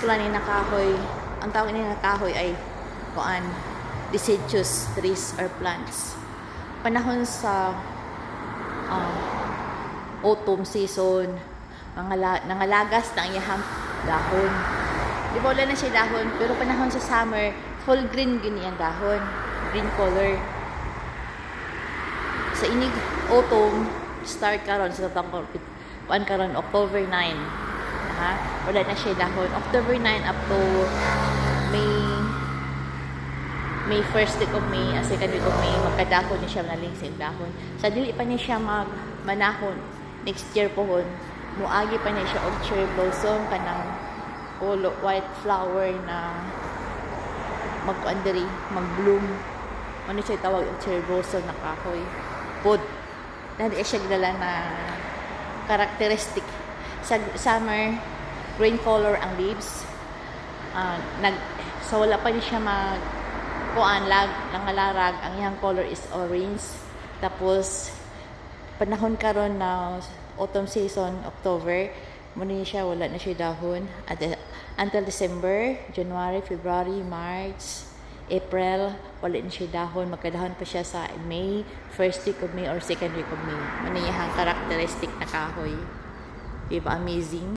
pula ni nakahoy. Ang tawag ni nakahoy ay kuan deciduous trees or plants. Panahon sa autumn season, nangalagas na ang iyang dahon. Di ba wala na siya dahon, pero panahon sa summer, full green gini ang dahon, green color. Sa inig autumn, start karon sa kuan karon October 9. Ha? Wala na siya dahon. October 9 up to May first week of May, second week of May, magkadahon niya siya naling sa dahon. Sa dili pa niya siya magmanahon next year pohon, muagi pa niya siya og cherry blossom kanang white flower na mag-andiri, mag-bloom. Ano siya tawag og cherry blossom na kahoy. Pod. Dahil siya gidala na characteristic. Sa summer, green color ang leaves. So wala pa niya siya nangalarag, ang iyang color is orange. Tapos panahon karon na autumn season, October, muna siya wala na siya dahon until December, January, February, March, April, wala na siya dahon. Magkadahon pa siya sa May, first week of May or second week of May. Muna iyang characteristic na kahoy. Diba amazing?